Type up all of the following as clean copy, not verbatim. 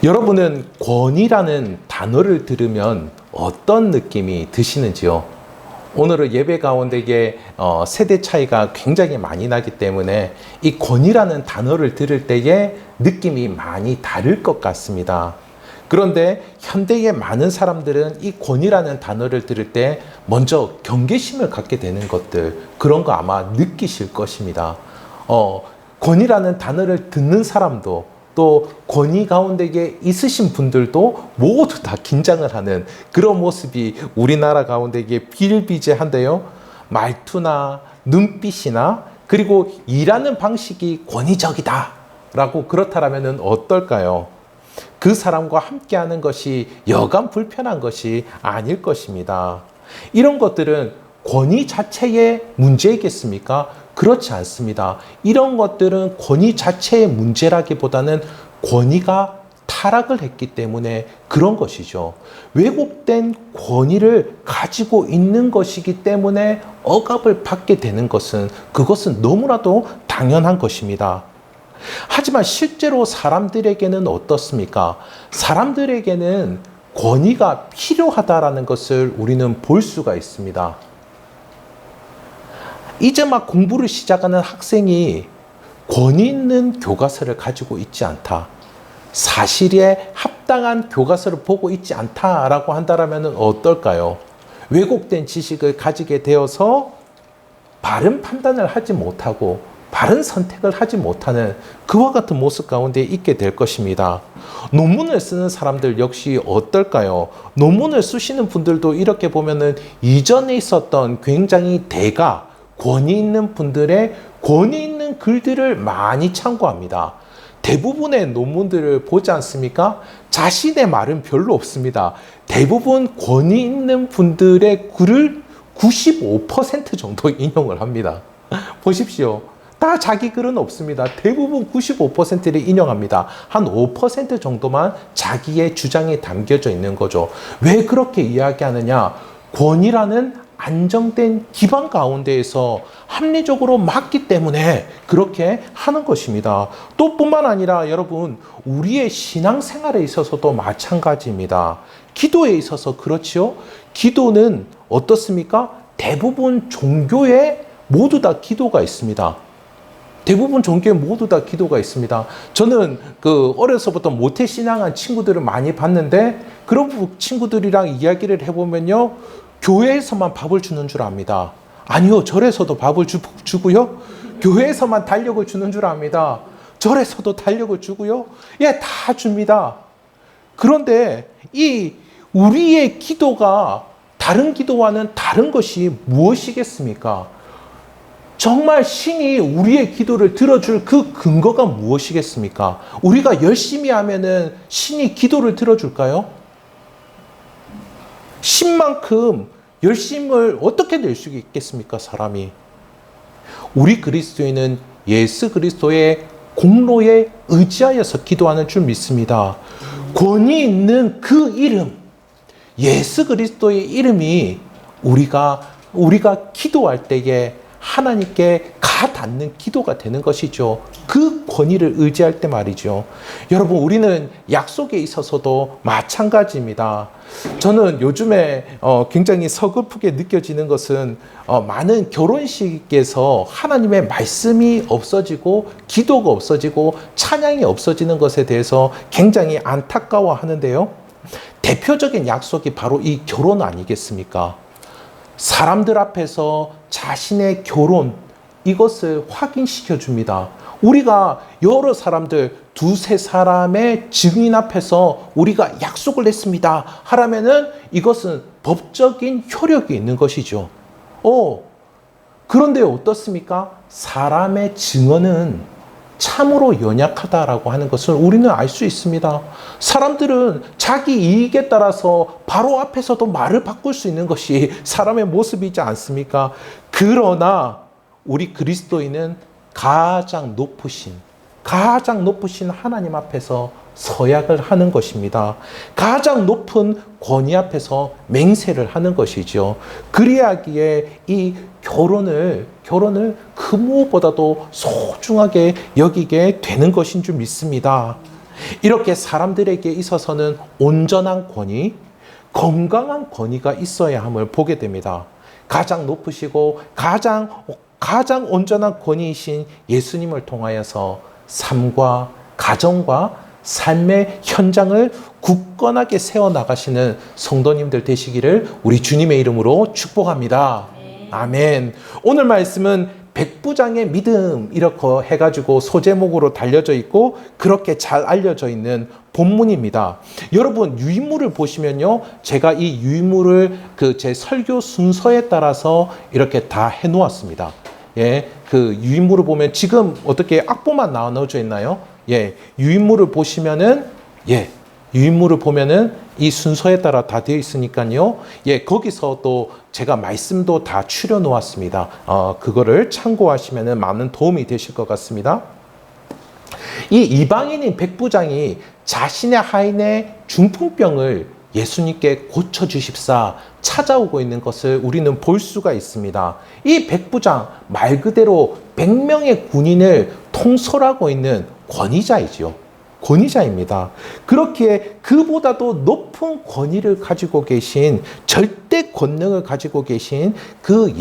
여러분은 권위라는 단어를 들으면 어떤 느낌이 드시는지요? 오늘은 예배 가운데에 세대 차이가 굉장히 많이 나기 때문에 이 권위라는 단어를 들을 때에 느낌이 많이 다를 것 같습니다. 그런데 현대의 많은 사람들은 이 권위라는 단어를 들을 때 먼저 경계심을 갖게 되는 것들, 그런 거 아마 느끼실 것입니다. 권위라는 단어를 듣는 사람도 또 권위 가운데에 있으신 분들도 모두 다 긴장을 하는 그런 모습이 우리나라 가운데에 비일비재한데요. 말투나 눈빛이나 그리고 일하는 방식이 권위적이다 라고 그렇다면 어떨까요? 그 사람과 함께하는 것이 여간 불편한 것이 아닐 것입니다. 이런 것들은 권위 자체의 문제이겠습니까? 그렇지 않습니다. 이런 것들은 권위 자체의 문제라기보다는 권위가 타락을 했기 때문에 그런 것이죠. 왜곡된 권위를 가지고 있는 것이기 때문에 억압을 받게 되는 그것은 너무나도 당연한 것입니다. 하지만 실제로 사람들에게는 어떻습니까? 사람들에게는 권위가 필요하다라는 것을 우리는 볼 수가 있습니다. 이제 막 공부를 시작하는 학생이 권위 있는 교과서를 가지고 있지 않다. 사실에 합당한 교과서를 보고 있지 않다라고 한다면 어떨까요? 왜곡된 지식을 가지게 되어서 바른 판단을 하지 못하고 바른 선택을 하지 못하는 그와 같은 모습 가운데 있게 될 것입니다. 논문을 쓰는 사람들 역시 어떨까요? 논문을 쓰시는 분들도 이렇게 보면은 이전에 있었던 굉장히 권위 있는 분들의 권위 있는 글들을 많이 참고합니다. 대부분의 논문들을 보지 않습니까? 자신의 말은 별로 없습니다. 대부분 권위 있는 분들의 글을 95% 정도 인용을 합니다. 보십시오. 다 자기 글은 없습니다. 대부분 95%를 인용합니다. 한 5% 정도만 자기의 주장이 담겨져 있는 거죠. 왜 그렇게 이야기하느냐? 권위라는 안정된 기반 가운데에서 합리적으로 맞기 때문에 그렇게 하는 것입니다. 또 뿐만 아니라 여러분, 우리의 신앙생활에 있어서도 마찬가지입니다. 기도에 있어서 그렇지요. 기도는 어떻습니까? 대부분 종교에 모두 다 기도가 있습니다. 대부분 종교에 모두 다 기도가 있습니다. 저는 어려서부터 모태신앙한 친구들을 많이 봤는데 그런 친구들이랑 이야기를 해보면요. 교회에서만 밥을 주는 줄 압니다. 아니요. 절에서도 밥을 주고요. 교회에서만 달력을 주는 줄 압니다. 절에서도 달력을 주고요. 예, 다 줍니다. 그런데 우리의 기도가 다른 기도와는 다른 것이 무엇이겠습니까? 정말 신이 우리의 기도를 들어줄 그 근거가 무엇이겠습니까? 우리가 열심히 하면은 신이 기도를 들어줄까요? 신만큼 열심을 어떻게 낼 수 있겠습니까, 사람이? 우리 그리스도인은 예수 그리스도의 공로에 의지하여서 기도하는 줄 믿습니다. 권위 있는 그 이름, 예수 그리스도의 이름이 우리가 기도할 때에 하나님께 닿는 기도가 되는 것이죠. 그 권위를 의지할 때 말이죠. 여러분, 우리는 약속에 있어서도 마찬가지입니다. 저는 요즘에 굉장히 서글프게 느껴지는 것은 많은 결혼식에서 하나님의 말씀이 없어지고 기도가 없어지고 찬양이 없어지는 것에 대해서 굉장히 안타까워하는데요. 대표적인 약속이 바로 이 결혼 아니겠습니까? 사람들 앞에서 자신의 결혼, 이것을 확인시켜 줍니다. 우리가 여러 사람들, 두세 사람의 증인 앞에서 우리가 약속을 했습니다 하라면은 이것은 법적인 효력이 있는 것이죠. 그런데 어떻습니까? 사람의 증언은 참으로 연약하다라고 하는 것을 우리는 알 수 있습니다. 사람들은 자기 이익에 따라서 바로 앞에서도 말을 바꿀 수 있는 것이 사람의 모습이지 않습니까? 그러나 우리 그리스도인은 가장 높으신 하나님 앞에서 서약을 하는 것입니다. 가장 높은 권위 앞에서 맹세를 하는 것이죠. 그리하기에 이 결혼을 그 무엇보다도 소중하게 여기게 되는 것인 줄 믿습니다. 이렇게 사람들에게 있어서는 온전한 권위, 건강한 권위가 있어야 함을 보게 됩니다. 가장 높으시고 가장 온전한 권위이신 예수님을 통하여서 삶과 가정과 삶의 현장을 굳건하게 세워나가시는 성도님들 되시기를 우리 주님의 이름으로 축복합니다. 아멘. 오늘 말씀은 백부장의 믿음 이렇게 해가지고 소제목으로 달려져 있고 그렇게 잘 알려져 있는 본문입니다. 여러분 유인물을 보시면요, 제가 이 유인물을 제 설교 순서에 따라서 이렇게 다 해놓았습니다. 예, 그 유인물을 보면 지금 어떻게 악보만 나눠져 있나요? 예, 유인물을 보시면은 유인물을 보면은 이 순서에 따라 다 되어 있으니까요. 예, 거기서 또 제가 말씀도 다 추려 놓았습니다. 그거를 참고하시면은 많은 도움이 되실 것 같습니다. 이 이방인인 백부장이 자신의 하인의 중풍병을 예수님께 고쳐주십사 찾아오고 있는 것을 우리는 볼 수가 있습니다. 이 백부장 말 그대로 100명의 군인을 통솔하고 있는 권위자이죠. 권위자입니다. 그렇기에 그보다도 높은 권위를 가지고 계신, 절대 권능을 가지고 계신 그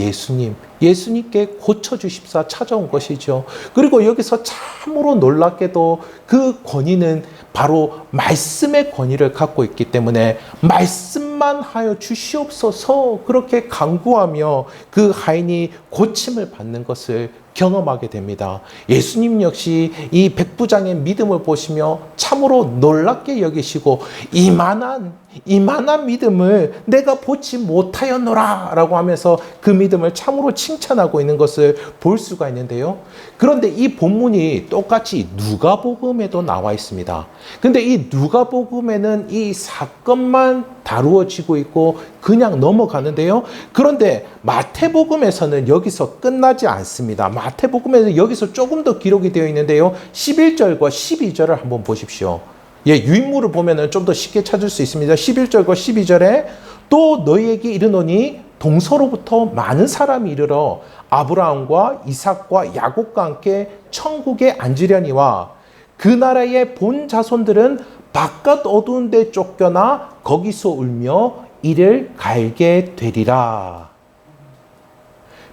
예수님께 고쳐주십사 찾아온 것이죠. 그리고 여기서 참으로 놀랍게도 그 권위는 바로 말씀의 권위를 갖고 있기 때문에 말씀만 하여 주시옵소서 그렇게 간구하며 그 하인이 고침을 받는 것을 경험하게 됩니다. 예수님 역시 이 백부장의 믿음을 보시며 참으로 놀랍게 여기시고 이만한 믿음을 내가 보지 못하였노라 라고 하면서 그 믿음을 참으로 칭찬하고 있는 것을 볼 수가 있는데요. 그런데 이 본문이 똑같이 누가복음에도 나와 있습니다. 근데 이 누가복음에는 이 사건만 다루어지고 있고 그냥 넘어가는데요. 그런데 마태복음에서는 여기서 끝나지 않습니다. 마태복음에는 여기서 조금 더 기록이 되어 있는데요. 11절과 12절을 한번 보십시오. 예, 유인물을 보면은 좀 더 쉽게 찾을 수 있습니다. 11절과 12절에 또 너희에게 이르노니 동서로부터 많은 사람이 이르러 아브라함과 이삭과 야곱과 함께 천국에 앉으려니와 그 나라의 본 자손들은 바깥 어두운 데 쫓겨나 거기서 울며 이를 갈게 되리라.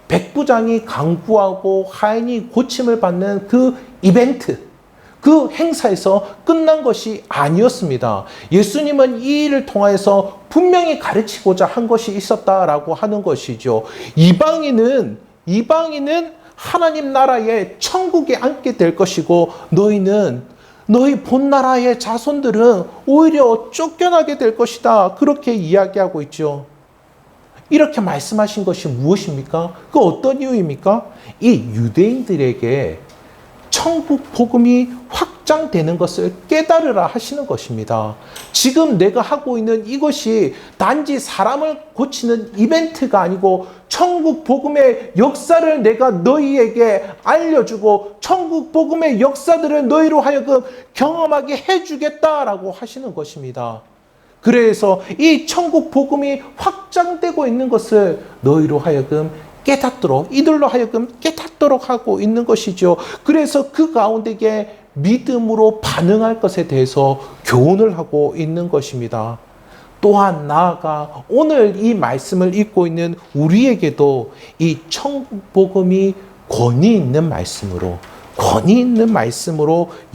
백부장이 간구하고 하인이 고침을 받는 그 이벤트, 그 행사에서 끝난 것이 아니었습니다. 예수님은 이 일을 통하여서 분명히 가르치고자 한 것이 있었다라고 하는 것이죠. 이방인은 하나님 나라의 천국에 앉게 될 것이고 너희 본 나라의 자손들은 오히려 쫓겨나게 될 것이다. 그렇게 이야기하고 있죠. 이렇게 말씀하신 것이 무엇입니까? 그 어떤 이유입니까? 이 유대인들에게 천국 복음이 확장되는 것을 깨달으라 하시는 것입니다. 지금 내가 하고 있는 이것이 단지 사람을 고치는 이벤트가 아니고 천국 복음의 역사를 내가 너희에게 알려주고 천국 복음의 역사들을 너희로 하여금 경험하게 해주겠다라고 하시는 것입니다. 그래서 이 천국 복음이 확장되고 있는 것을 너희로 하여금 이들로 하여금 깨닫도록 하고 있는 것이죠. 그래서 그 가운데에 믿음으로 반응할 것에 대해서 교훈을 하고 있는 것입니다. 또한 나아가 오늘 이 말씀을 읽고 있는 우리에게도 이 천국 복음이 권위 있는 말씀으로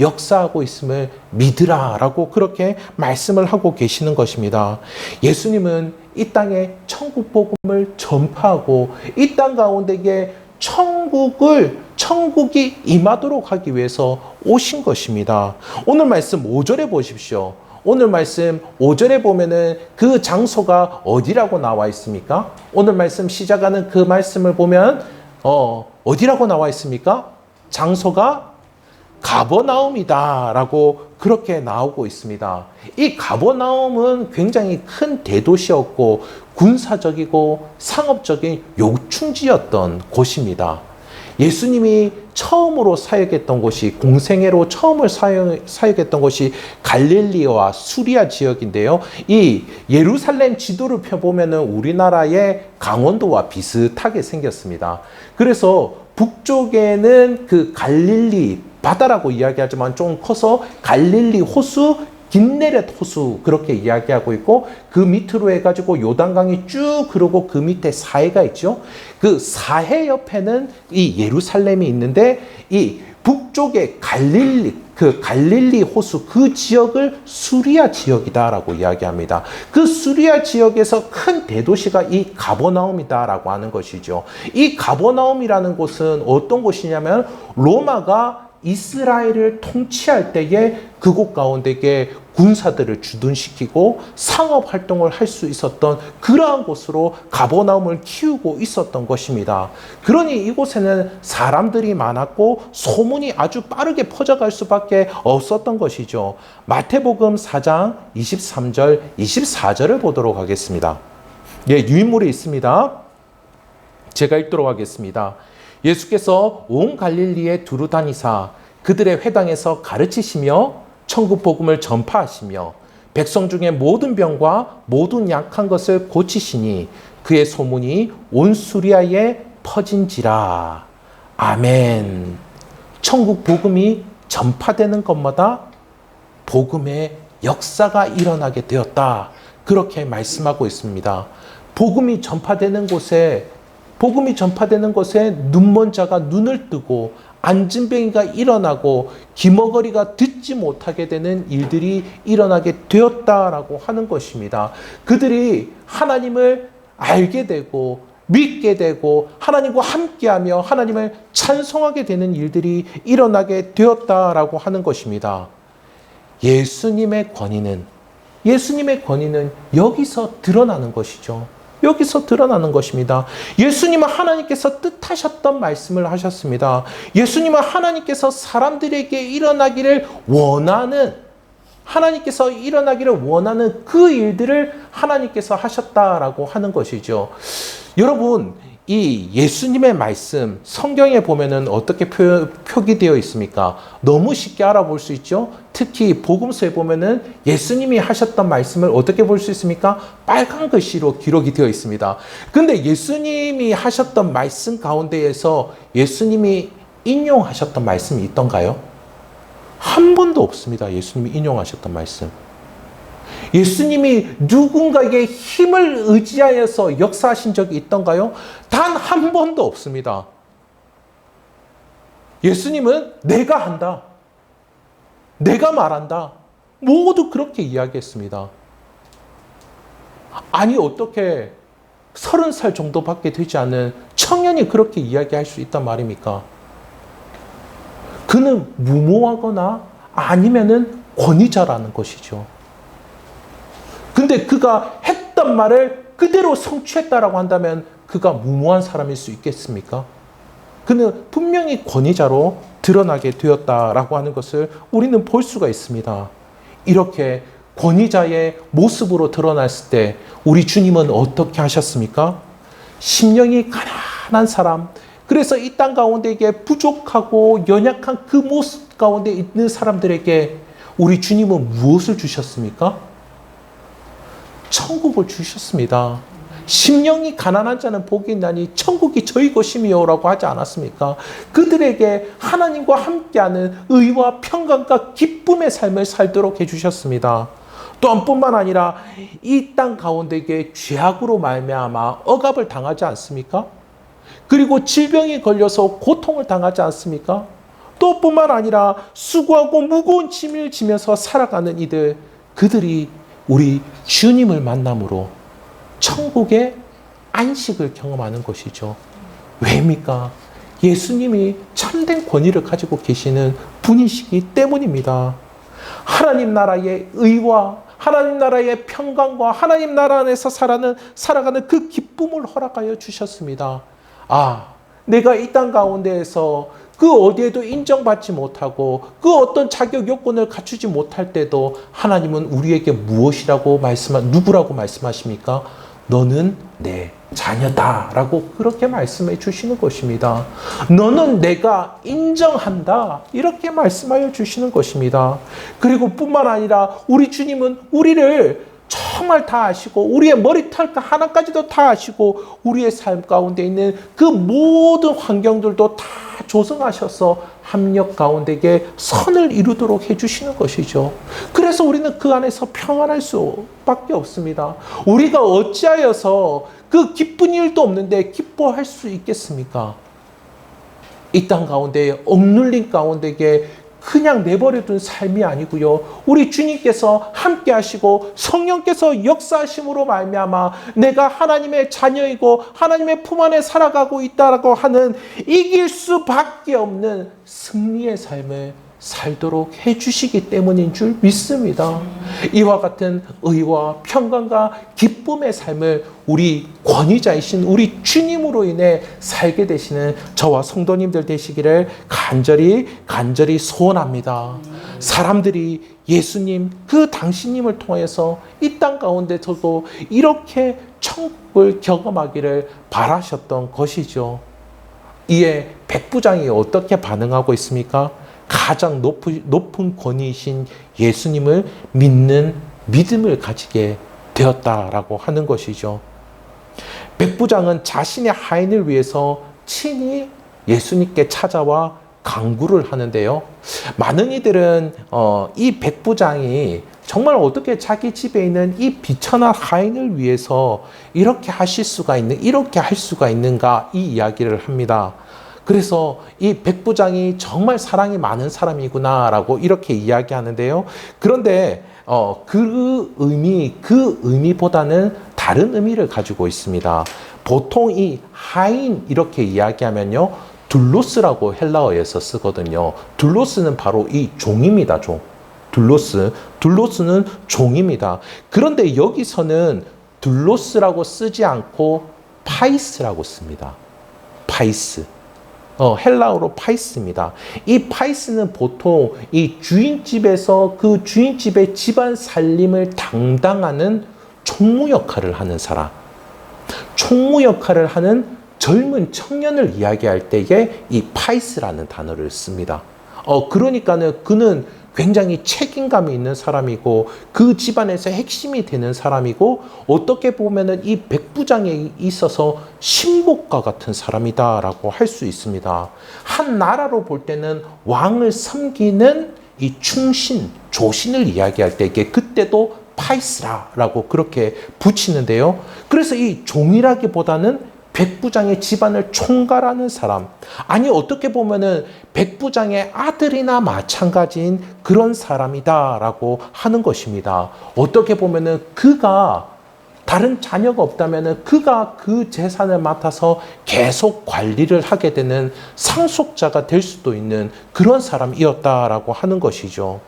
역사하고 있음을 믿으라라고 그렇게 말씀을 하고 계시는 것입니다. 예수님은 이 땅에 천국 복음을 전파하고 이 땅 가운데에 천국이 임하도록 하기 위해서 오신 것입니다. 오늘 말씀 5절에 보십시오. 오늘 말씀 5절에 보면은 그 장소가 어디라고 나와 있습니까? 오늘 말씀 시작하는 그 말씀을 보면 어디라고 나와 있습니까? 장소가 가버나움이다 라고 그렇게 나오고 있습니다. 이 가버나움은 굉장히 큰 대도시였고 군사적이고 상업적인 요충지였던 곳입니다. 예수님이 처음으로 사역했던 곳이, 공생애로 처음을 사역했던 곳이 갈릴리와 수리아 지역인데요. 이 예루살렘 지도를 펴보면 우리나라의 강원도와 비슷하게 생겼습니다. 그래서 북쪽에는 그 갈릴리 바다라고 이야기하지만 좀 커서 갈릴리 호수, 긴네렛 호수 그렇게 이야기하고 있고, 그 밑으로 해가지고 요단강이 쭉 흐르고 그 밑에 사해가 있죠. 그 사해 옆에는 이 예루살렘이 있는데, 이 북쪽에 갈릴리 호수 그 지역을 수리아 지역이다라고 이야기합니다. 그 수리아 지역에서 큰 대도시가 이 가버나움이다라고 하는 것이죠. 이 가버나움이라는 곳은 어떤 곳이냐면, 로마가 이스라엘을 통치할 때에 그곳 가운데에 군사들을 주둔시키고 상업 활동을 할 수 있었던 그러한 곳으로 가버나움을 키우고 있었던 것입니다. 그러니 이곳에는 사람들이 많았고 소문이 아주 빠르게 퍼져갈 수밖에 없었던 것이죠. 마태복음 4장 23절, 24절을 보도록 하겠습니다. 예, 유인물이 있습니다. 제가 읽도록 하겠습니다. 예수께서 온 갈릴리에 두루 다니사 그들의 회당에서 가르치시며 천국 복음을 전파하시며 백성 중에 모든 병과 모든 약한 것을 고치시니 그의 소문이 온 수리아에 퍼진지라. 아멘. 천국 복음이 전파되는 것마다 복음의 역사가 일어나게 되었다. 그렇게 말씀하고 있습니다. 복음이 전파되는 곳에 눈먼 자가 눈을 뜨고 안진뱅이가 일어나고 기머거리가 듣지 못하게 되는 일들이 일어나게 되었다라고 하는 것입니다. 그들이 하나님을 알게 되고 믿게 되고 하나님과 함께하며 하나님을 찬송하게 되는 일들이 일어나게 되었다라고 하는 것입니다. 예수님의 권위는 여기서 드러나는 것이죠. 여기서 드러나는 것입니다. 예수님은 하나님께서 뜻하셨던 말씀을 하셨습니다. 예수님은 하나님께서 사람들에게 일어나기를 원하는 그 일들을 하나님께서 하셨다라고 하는 것이죠. 여러분, 이 예수님의 말씀 성경에 보면은 어떻게 표기되어 있습니까? 너무 쉽게 알아볼 수 있죠. 특히 복음서에 보면은 예수님이 하셨던 말씀을 어떻게 볼 수 있습니까? 빨간 글씨로 기록이 되어 있습니다. 근데 예수님이 하셨던 말씀 가운데에서 예수님이 인용하셨던 말씀이 있던가요? 한 번도 없습니다. 예수님이 인용하셨던 말씀. 예수님이 누군가에게 힘을 의지하여서 역사하신 적이 있던가요? 단 한 번도 없습니다. 예수님은 내가 한다. 내가 말한다. 모두 그렇게 이야기했습니다. 아니, 어떻게 30살 정도밖에 되지 않은 청년이 그렇게 이야기할 수 있단 말입니까? 그는 무모하거나 아니면은 권위자라는 것이죠. 근데 그가 했던 말을 그대로 성취했다라고 한다면 그가 무모한 사람일 수 있겠습니까? 그는 분명히 권위자로 드러나게 되었다라고 하는 것을 우리는 볼 수가 있습니다. 이렇게 권위자의 모습으로 드러났을 때 우리 주님은 어떻게 하셨습니까? 심령이 가난한 사람, 그래서 이 땅 가운데에 부족하고 연약한 그 모습 가운데 있는 사람들에게 우리 주님은 무엇을 주셨습니까? 천국을 주셨습니다. 심령이 가난한 자는 복이 있나니 천국이 저희 것이며 라고 하지 않았습니까? 그들에게 하나님과 함께하는 의와 평강과 기쁨의 삶을 살도록 해주셨습니다. 또한 뿐만 아니라 이 땅 가운데에 죄악으로 말미암아 억압을 당하지 않습니까? 그리고 질병이 걸려서 고통을 당하지 않습니까? 또 뿐만 아니라 수고하고 무거운 짐을 지면서 살아가는 그들이 우리 주님을 만남으로 천국의 안식을 경험하는 것이죠. 왜입니까? 예수님이 참된 권위를 가지고 계시는 분이시기 때문입니다. 하나님 나라의 의와 하나님 나라의 평강과 하나님 나라 안에서 살아가는 그 기쁨을 허락하여 주셨습니다. 내가 이 땅 가운데에서 그 어디에도 인정받지 못하고 그 어떤 자격 요건을 갖추지 못할 때도 하나님은 우리에게 누구라고 말씀하십니까? 너는 내 자녀다 라고 그렇게 말씀해 주시는 것입니다. 너는 내가 인정한다 이렇게 말씀하여 주시는 것입니다. 그리고 뿐만 아니라 우리 주님은 우리를 정말 다 아시고 우리의 머리털 하나까지도 다 아시고 우리의 삶 가운데 있는 그 모든 환경들도 다 조성하셔서 합력 가운데에 선을 이루도록 해주시는 것이죠. 그래서 우리는 그 안에서 평안할 수밖에 없습니다. 우리가 어찌하여서 그 기쁜 일도 없는데 기뻐할 수 있겠습니까? 이 땅 가운데 억눌린 가운데에 그냥 내버려둔 삶이 아니고요. 우리 주님께서 함께 하시고 성령께서 역사하심으로 말미암아 내가 하나님의 자녀이고 하나님의 품 안에 살아가고 있다라고 하는 이길 수밖에 없는 승리의 삶을 살도록 해주시기 때문인 줄 믿습니다. 이와 같은 의와 평강과 기쁨의 삶을 우리 권위자이신 우리 주님으로 인해 살게 되시는 저와 성도님들 되시기를 간절히 소원합니다. 사람들이 예수님 그 당신님을 통해서 이 땅 가운데서도 이렇게 천국을 경험하기를 바라셨던 것이죠. 이에 백부장이 어떻게 반응하고 있습니까? 가장 높은 권위이신 예수님을 믿는 믿음을 가지게 되었다라고 하는 것이죠. 백부장은 자신의 하인을 위해서 친히 예수님께 찾아와 간구를 하는데요. 많은 이들은 이 백부장이 정말 어떻게 자기 집에 있는 이 비천한 하인을 위해서 이렇게 할 수가 있는가 이 이야기를 합니다. 그래서 이 백부장이 정말 사랑이 많은 사람이구나라고 이렇게 이야기하는데요. 그런데 그 의미보다는 다른 의미를 가지고 있습니다. 보통 이 하인 이렇게 이야기하면요, 둘로스라고 헬라어에서 쓰거든요. 둘로스는 바로 이 종입니다. 종. 둘로스는 종입니다. 그런데 여기서는 둘로스라고 쓰지 않고 파이스라고 씁니다. 파이스. 헬라어로 파이스입니다. 이 파이스는 보통 이 주인집에서 그 주인집의 집안 살림을 담당하는 총무 역할을 하는 사람, 총무 역할을 하는 젊은 청년을 이야기할 때에 이 파이스라는 단어를 씁니다. 그러니까는 그는 굉장히 책임감이 있는 사람이고 그 집안에서 핵심이 되는 사람이고 어떻게 보면은 이 백부장에 있어서 신복과 같은 사람이다라고 할 수 있습니다. 한 나라로 볼 때는 왕을 섬기는 이 충신, 조신을 이야기할 때 그때도 파이스라라고 그렇게 붙이는데요. 그래서 이 종이라기보다는 백부장의 집안을 총괄하는 사람, 아니 어떻게 보면은 백부장의 아들이나 마찬가지인 그런 사람이다라고 하는 것입니다. 어떻게 보면은 그가 다른 자녀가 없다면은 그가 그 재산을 맡아서 계속 관리를 하게 되는 상속자가 될 수도 있는 그런 사람이었다라고 하는 것이죠.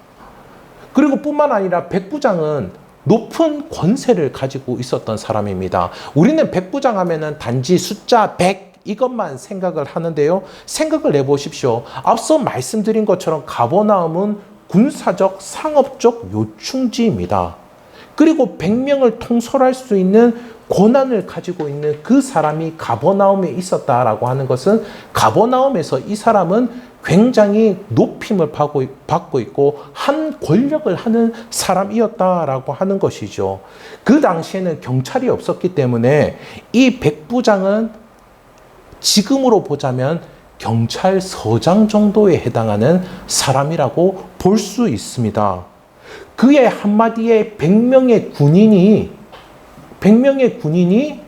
그리고 뿐만 아니라 백부장은 높은 권세를 가지고 있었던 사람입니다. 우리는 백부장 하면은 단지 숫자 100 이것만 생각을 하는데요. 생각을 해보십시오. 앞서 말씀드린 것처럼 가버나움은 군사적, 상업적 요충지입니다. 그리고 100명을 통솔할 수 있는 권한을 가지고 있는 그 사람이 가버나움에 있었다라고 하는 것은 가버나움에서 이 사람은 굉장히 높임을 받고 있고 한 권력을 하는 사람이었다라고 하는 것이죠. 그 당시에는 경찰이 없었기 때문에 이 백부장은 지금으로 보자면 경찰서장 정도에 해당하는 사람이라고 볼 수 있습니다. 그의 한마디에 100명의 군인이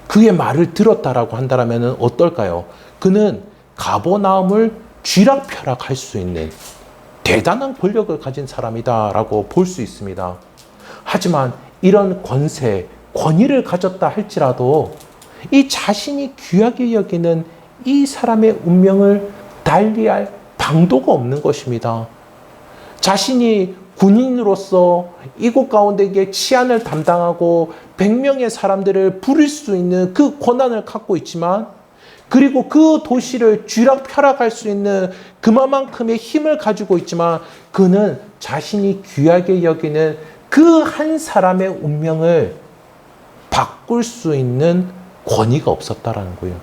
그의 말을 들었다라고 한다면 어떨까요? 그는 가버나움을 쥐락펴락할 수 있는 대단한 권력을 가진 사람이다라고 볼 수 있습니다. 하지만 이런 권위를 가졌다 할지라도 이 자신이 귀하게 여기는 이 사람의 운명을 달리할 방도가 없는 것입니다. 자신이 군인으로서 이곳 가운데에 치안을 담당하고 100명의 사람들을 부릴 수 있는 그 권한을 갖고 있지만 그리고 그 도시를 쥐락펴락할 수 있는 그만큼의 힘을 가지고 있지만 그는 자신이 귀하게 여기는 그 한 사람의 운명을 바꿀 수 있는 권위가 없었다라는 거예요.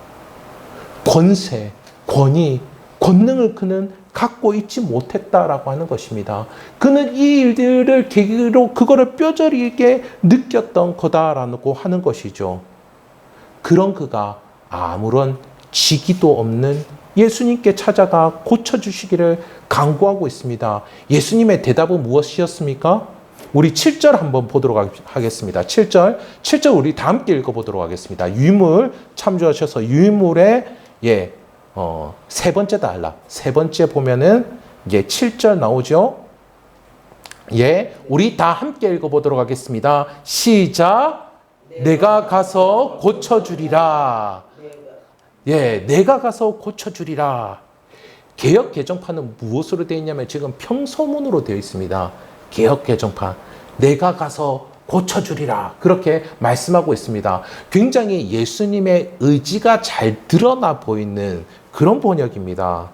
권세, 권위, 권능을 그는 갖고 있지 못했다라고 하는 것입니다. 그는 이 일들을 계기로 그거를 뼈저리게 느꼈던 거다라고 하는 것이죠. 그런 그가 아무런 직위도 없는 예수님께 찾아가 고쳐주시기를 간구하고 있습니다. 예수님의 대답은 무엇이었습니까? 우리 7절 한번 보도록 하겠습니다. 7절 우리 다 함께 읽어보도록 하겠습니다. 유물 참조하셔서 유물의 세 번째 단락, 세 번째 보면은 7절 나오죠. 우리 다 함께 읽어보도록 하겠습니다. 시작. 내가 가서 고쳐주리라. 내가 가서 고쳐주리라. 개역 개정판은 무엇으로 되어 있냐면 지금 평서문으로 되어 있습니다. 개역 개정판. 내가 가서 고쳐주리라. 그렇게 말씀하고 있습니다. 굉장히 예수님의 의지가 잘 드러나 보이는 그런 번역입니다.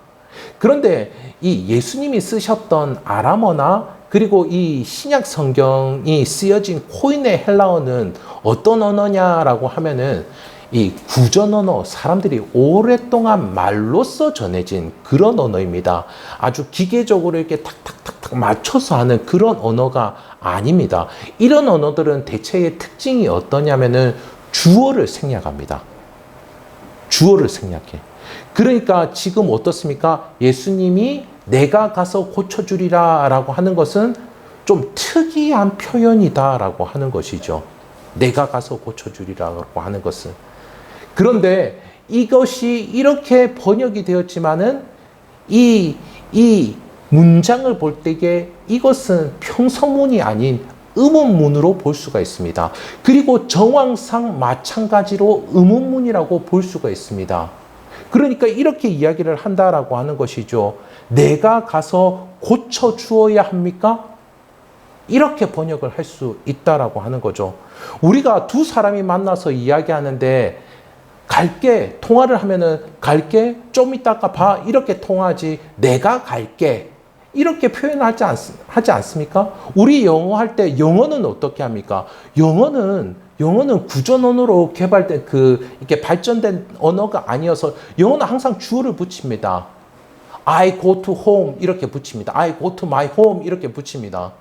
그런데 이 예수님이 쓰셨던 아람어나 그리고 이 신약 성경이 쓰여진 코인의 헬라어는 어떤 언어냐라고 하면은 이 구전 언어, 사람들이 오랫동안 말로써 전해진 그런 언어입니다. 아주 기계적으로 이렇게 탁탁탁탁 맞춰서 하는 그런 언어가 아닙니다. 이런 언어들은 대체의 특징이 어떠냐면은 주어를 생략합니다. 주어를 생략해. 그러니까 지금 어떻습니까? 예수님이 내가 가서 고쳐주리라 라고 하는 것은 좀 특이한 표현이다 라고 하는 것이죠. 내가 가서 고쳐주리라고 하는 것은. 그런데 이것이 이렇게 번역이 되었지만은 이 문장을 볼 때에 이것은 평서문이 아닌 의문문으로 볼 수가 있습니다. 그리고 정황상 마찬가지로 의문문이라고 볼 수가 있습니다. 그러니까 이렇게 이야기를 한다라고 하는 것이죠. 내가 가서 고쳐 주어야 합니까? 이렇게 번역을 할 수 있다라고 하는 거죠. 우리가 두 사람이 만나서 이야기하는데 갈게, 통화를 하면은 갈게, 좀 이따가 봐, 이렇게 통화하지, 내가 갈게, 이렇게 표현하지 않습니까? 우리 영어 할 때 영어는 어떻게 합니까? 영어는 구전 언어로 개발된 이렇게 발전된 언어가 아니어서 영어는 항상 주어를 붙입니다. I go to home 이렇게 붙입니다. I go to my home 이렇게 붙입니다.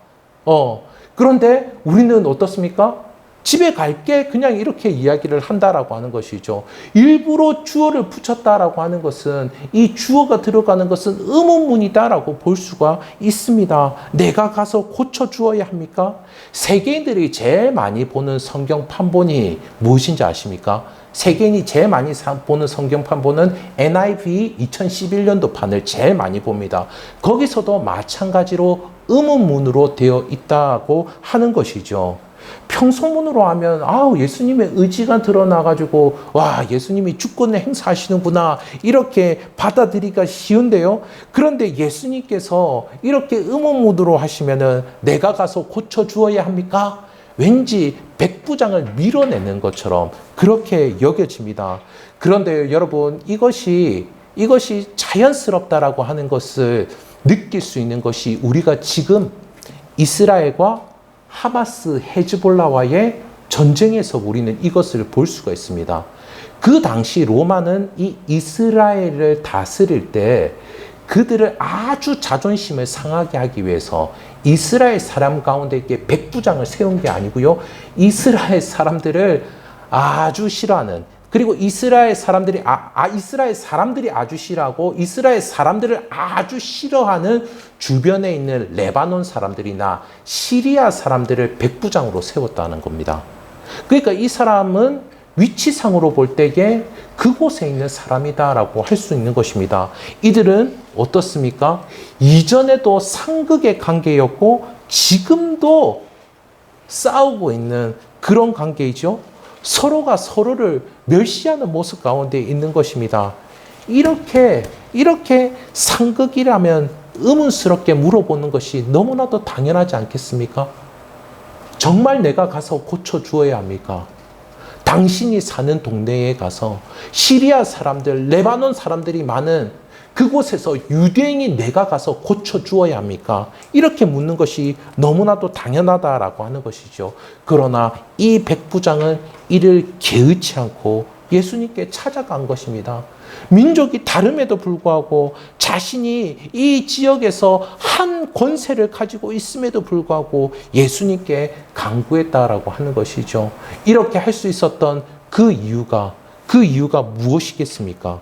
그런데 우리는 어떻습니까? 집에 갈게 그냥 이렇게 이야기를 한다라고 하는 것이죠. 일부러 주어를 붙였다라고 하는 것은 이 주어가 들어가는 것은 의문문이다라고 볼 수가 있습니다. 내가 가서 고쳐 주어야 합니까? 세계인들이 제일 많이 보는 성경 판본이 무엇인지 아십니까? 세계인이 제일 많이 보는 성경 판본은 NIV 2011년도 판을 제일 많이 봅니다. 거기서도 마찬가지로 의문문으로 되어 있다고 하는 것이죠. 평소문으로 하면 예수님의 의지가 드러나가지고 예수님이 주권을 행사하시는구나 이렇게 받아들이기가 쉬운데요. 그런데 예수님께서 이렇게 의문문으로 하시면은 내가 가서 고쳐주어야 합니까? 왠지 백부장을 밀어내는 것처럼 그렇게 여겨집니다. 그런데 여러분 이것이 자연스럽다라고 하는 것을 느낄 수 있는 것이 우리가 지금 이스라엘과 하마스 헤즈볼라와의 전쟁에서 우리는 이것을 볼 수가 있습니다. 그 당시 로마는 이 이스라엘을 다스릴 때 그들을 아주 자존심을 상하게 하기 위해서 이스라엘 사람 가운데 이렇게 백부장을 세운 게 아니고요. 이스라엘 사람들을 아주 싫어하는, 그리고 이스라엘 사람들이 아주 싫어하고 이스라엘 사람들을 아주 싫어하는 주변에 있는 레바논 사람들이나 시리아 사람들을 백부장으로 세웠다는 겁니다. 그러니까 이 사람은 위치상으로 볼 때에 그곳에 있는 사람이다라고 할 수 있는 것입니다. 이들은 어떻습니까? 이전에도 상극의 관계였고 지금도 싸우고 있는 그런 관계이죠. 서로가 서로를 멸시하는 모습 가운데 있는 것입니다. 이렇게 상극이라면 의문스럽게 물어보는 것이 너무나도 당연하지 않겠습니까? 정말 내가 가서 고쳐주어야 합니까? 당신이 사는 동네에 가서 시리아 사람들, 레바논 사람들이 많은 그곳에서 유대인이 내가 가서 고쳐주어야 합니까? 이렇게 묻는 것이 너무나도 당연하다라고 하는 것이죠. 그러나 이 백부장은 이를 개의치 않고 예수님께 찾아간 것입니다. 민족이 다름에도 불구하고 자신이 이 지역에서 한 권세를 가지고 있음에도 불구하고 예수님께 간구했다라고 하는 것이죠. 이렇게 할 수 있었던 그 이유가 무엇이겠습니까?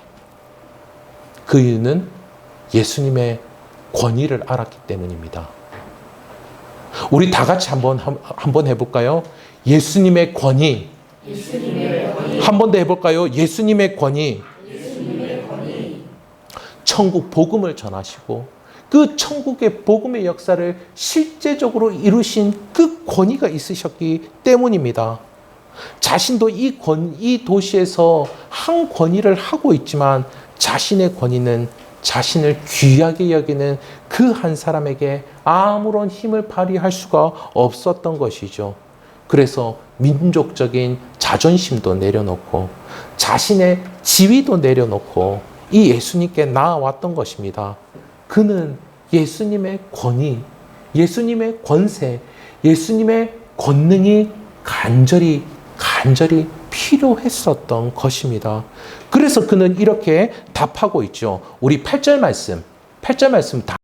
그 이유는 예수님의 권위를 알았기 때문입니다. 우리 다 같이 한번 해볼까요? 예수님의 권위. 한 번 더 해볼까요? 예수님의 권위. 천국 복음을 전하시고 그 천국의 복음의 역사를 실제적으로 이루신 그 권위가 있으셨기 때문입니다. 자신도 이 도시에서 한 권위를 하고 있지만 자신의 권위는 자신을 귀하게 여기는 그 한 사람에게 아무런 힘을 발휘할 수가 없었던 것이죠. 그래서 민족적인 자존심도 내려놓고 자신의 지위도 내려놓고 이 예수님께 나아왔던 것입니다. 그는 예수님의 권위, 예수님의 권세, 예수님의 권능이 간절히 필요했었던 것입니다. 그래서 그는 이렇게 답하고 있죠. 우리 8절 말씀 다